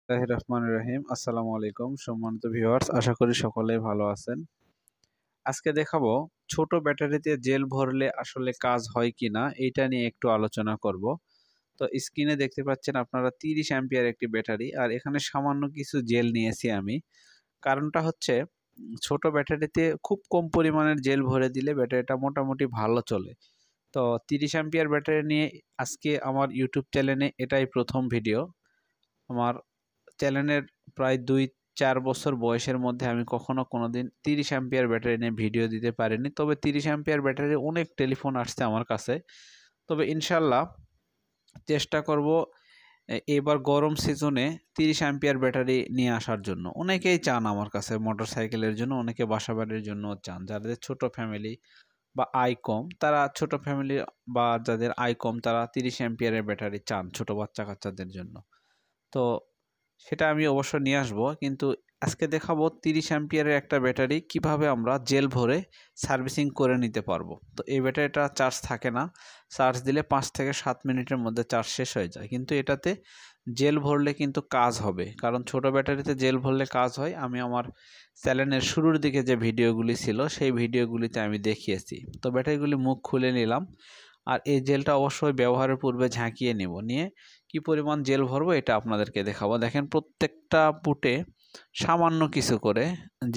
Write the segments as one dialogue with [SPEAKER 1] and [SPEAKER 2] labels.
[SPEAKER 1] রহমানির রহিম। আসসালামু আলাইকুম সম্মানিত ভিউয়ার্স, আশা করি সকলেই ভালো আছেন। আজকে দেখাবো ছোট ব্যাটারিতে জেল ভরলে আসলে কাজ হয় কিনা এইটা নিয়ে একটু আলোচনা করব। তো স্ক্রিনে দেখতে পাচ্ছেন আপনারা 30 অ্যাম্পিয়ার একটি ব্যাটারি, আর এখানে সামান্য কিছু জেল নিয়েছি আমি। কারণটা হচ্ছে ছোট ব্যাটারিতে খুব কম পরিমাণের জেল ভরে দিলে ব্যাটারিটা মোটামুটি ভালো চলে। তো 30 অ্যাম্পিয়ার ব্যাটারি নিয়ে আজকে আমার ইউটিউব চ্যানেলে এটাই প্রথম ভিডিও। আমার চ্যানেলের প্রায় 2-4 বছর বয়সের মধ্যে আমি কখনো কোনোদিন 30 অ্যাম্পিয়ার ব্যাটারি নিয়ে ভিডিও দিতে পারিনি। তবে 30 অ্যাম্পিয়ার ব্যাটারি অনেক টেলিফোন আসছে আমার কাছে। তবে ইনশাল্লাহ চেষ্টা করব এবার গরম সিজনে 30 অ্যাম্পিয়ার ব্যাটারি নিয়ে আসার জন্য। অনেকেই চান আমার কাছে মোটরসাইকেলের জন্য, অনেকে বাসাবাড়ির জন্য চান। যাদের ছোট ফ্যামিলি বা আয় কম, তারা ছোট ফ্যামিলি বা যাদের আয় কম তারা 30 অ্যাম্পিয়ারের ব্যাটারি চান ছোট বাচ্চা কাচ্চাদের জন্য। তো সেটা আমি অবশ্য নিয়ে আসবো, কিন্তু আজকে দেখাবো 30 অ্যাম্পিয়ারের একটা ব্যাটারি কিভাবে আমরা জেল ভরে সার্ভিসিং করে নিতে পারবো। তো এই ব্যাটারিটা চার্জ থাকে না, চার্জ দিলে 5 থেকে 7 মিনিটের মধ্যে চার্জ শেষ হয়ে যায়। কিন্তু এটাতে জেল ভরলে কিন্তু কাজ হবে, কারণ ছোট ব্যাটারিতে জেল ভরলে কাজ হয়। আমি আমার চ্যানেলের শুরুর দিকে যে ভিডিওগুলি ছিল সেই ভিডিওগুলিতে আমি দেখিয়েছি। তো ব্যাটারিগুলি মুখ খুলে নিলাম, আর এই জেলটা অবশ্যই ব্যবহারের পূর্বে ঝাঁকিয়ে নিব, নিয়ে কি পরিমাণ জেল ভরবো এটা আপনাদেরকে দেখাবো। দেখেন প্রত্যেকটা পুটে সামান্য কিছু করে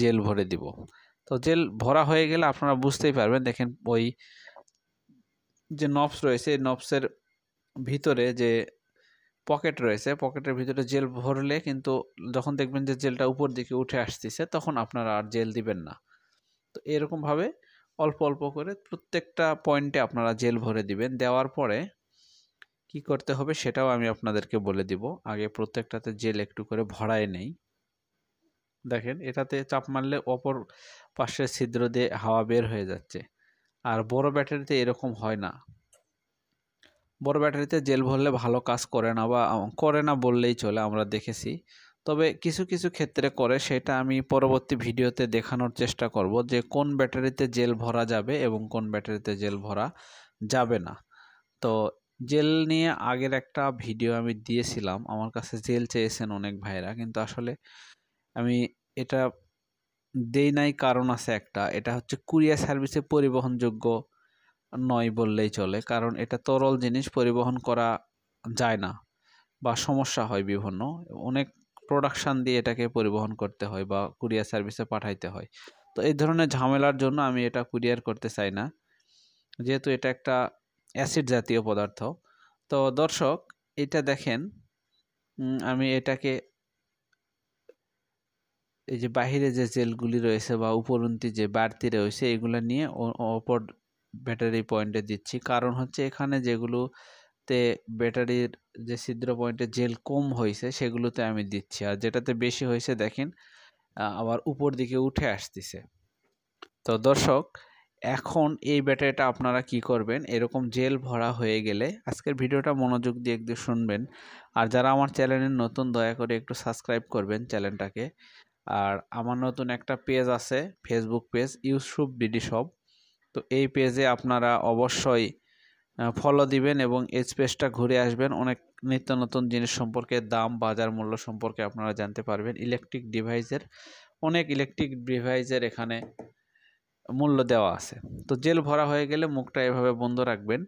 [SPEAKER 1] জেল ভরে দিব। তো জেল ভরা হয়ে গেলে আপনারা বুঝতেই পারবেন। দেখেন ওই যে নবস রয়েছে, এই নবসের ভিতরে যে পকেট রয়েছে, পকেটের ভিতরে জেল ভরলে কিন্তু যখন দেখবেন যে জেলটা উপর দিকে উঠে আসতেছে, তখন আপনারা আর জেল দিবেন না। তো এরকমভাবে অল্প অল্প করে প্রত্যেকটা পয়েন্টে আপনারা জেল ভরে দিবেন। দেওয়ার পরে কি করতে হবে সেটাও আমি আপনাদেরকে বলে দিব। আগে প্রত্যেকটাতে জেল একটু করে ভরায় নেই। দেখেন এটাতে চাপ মারলে অপর পাশের ছিদ্র দিয়ে হাওয়া বের হয়ে যাচ্ছে, আর বড় ব্যাটারিতে এরকম হয় না। বড় ব্যাটারিতে জেল ভরলে ভালো কাজ করে না, বা করে না বললেই চলে, আমরা দেখেছি। তবে কিছু কিছু ক্ষেত্রে করে, সেটা আমি পরবর্তী ভিডিওতে দেখানোর চেষ্টা করব যে কোন ব্যাটারিতে জেল ভরা যাবে এবং কোন ব্যাটারিতে জেল ভরা যাবে না। তো জেল নিয়ে আগের একটা ভিডিও আমি দিয়েছিলাম, আমার কাছে জেল চেয়েছেন অনেক ভাইরা, কিন্তু আসলে আমি এটা দেই নাই। কারণ আছে একটা, এটা হচ্ছে কুরিয়ার সার্ভিসে পরিবহনযোগ্য নয় বললেই চলে। কারণ এটা তরল জিনিস, পরিবহন করা যায় না বা সমস্যা হয় বিভিন্ন, অনেক প্রোডাকশান দিয়ে এটাকে পরিবহন করতে হয় বা কুরিয়ার সার্ভিসে পাঠাইতে হয়। তো এই ধরনের ঝামেলার জন্য আমি এটা কুরিয়ার করতে চাই না, যেহেতু এটা একটা অ্যাসিড জাতীয় পদার্থ। তো দর্শক এটা দেখেন, আমি এটাকে এই যে বাহিরে যে জেলগুলি রয়েছে বা উপরন্তি যে বাড়তি রয়েছে, এগুলো নিয়ে অপর ব্যাটারি পয়েন্টে দিচ্ছি। কারণ হচ্ছে এখানে যেগুলোতে ব্যাটারির যে ছিদ্র পয়েন্টে জেল কম হয়েছে সেগুলোতে আমি দিচ্ছি, আর যেটাতে বেশি হয়েছে দেখেন আবার উপর দিকে উঠে আসতেছে। তো দর্শক এখন এই ব্যাটারিটা আপনারা কি করবেন, এরকম জেল ভরা হয়ে গেলে আজকের ভিডিওটা মনোযোগ দিয়ে একটু শুনবেন। আর যারা আমার চ্যানেলে নতুন, দয়া করে একটু সাবস্ক্রাইব করবেন চ্যানেলটাকে। আর আমার নতুন একটা পেজ আছে, Facebook page, Yusuf BD shop. তো এই পেজে আপনারা অবশ্যই ফলো দিবেন এবং এই পেজটা ঘুরে আসবেন। অনেক নিত্য নতুন জিনিস সম্পর্কে, দাম, বাজার মূল্য সম্পর্কে আপনারা জানতে পারবেন। অনেক ইলেকট্রিক ডিভাইসের এখানে মূল্য দেওয়া আছে। তো জেল ভরা হয়ে গেলে মুখটা এভাবে বন্ধ রাখবেন।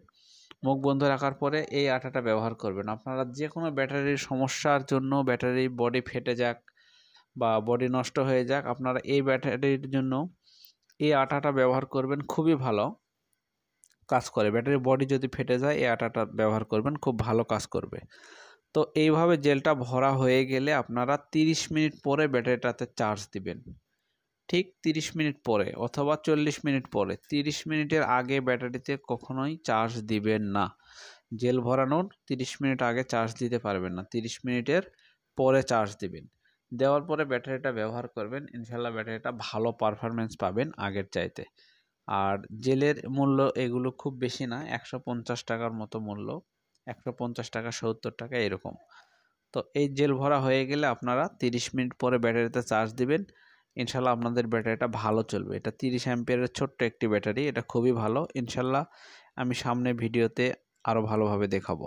[SPEAKER 1] মুখ বন্ধ রাখার পরে এই আঠাটা ব্যবহার করবেন। আপনারা যে কোনো ব্যাটারির সমস্যার জন্য, ব্যাটারি বডি ফেটে যাক বা বডি নষ্ট হয়ে যাক, আপনারা এই ব্যাটারির জন্য এই আটাটা ব্যবহার করবেন, খুবই ভালো কাজ করে। ব্যাটারি বডি যদি ফেটে যায়, এই আটাটা ব্যবহার করবেন, খুব ভালো কাজ করবে। তো এইভাবে জেলটা ভরা হয়ে গেলে আপনারা 30 মিনিট পরে ব্যাটারিটাতে চার্জ দিবেন। ঠিক 30 মিনিট পরে অথবা 40 মিনিট পরে। 30 মিনিটের আগে ব্যাটারিতে কখনোই চার্জ দিবেন না। জেল ভরানোর 30 মিনিট আগে চার্জ দিতে পারবেন না, 30 মিনিটের পরে চার্জ দিবেন। দেওয়ার পরে ব্যাটারিটা ব্যবহার করবেন, ইনশাল্লাহ ব্যাটারিটা ভালো পারফরমেন্স পাবেন আগের চাইতে। আর জেলের মূল্য এগুলো খুব বেশি না, 150 টাকার মতো মূল্য, 150 টাকা 70 টাকা এরকম। তো এই জেল ভরা হয়ে গেলে আপনারা 30 মিনিট পরে ব্যাটারিতে চার্জ দিবেন, ইনশাল্লাহ আপনাদের ব্যাটারিটা ভালো চলবে। এটা 30 অ্যাম্পিয়ারের ছোট্ট একটি ব্যাটারি, এটা খুবই ভালো। ইনশাল্লাহ আমি সামনে ভিডিওতে আরও ভালোভাবে দেখাবো।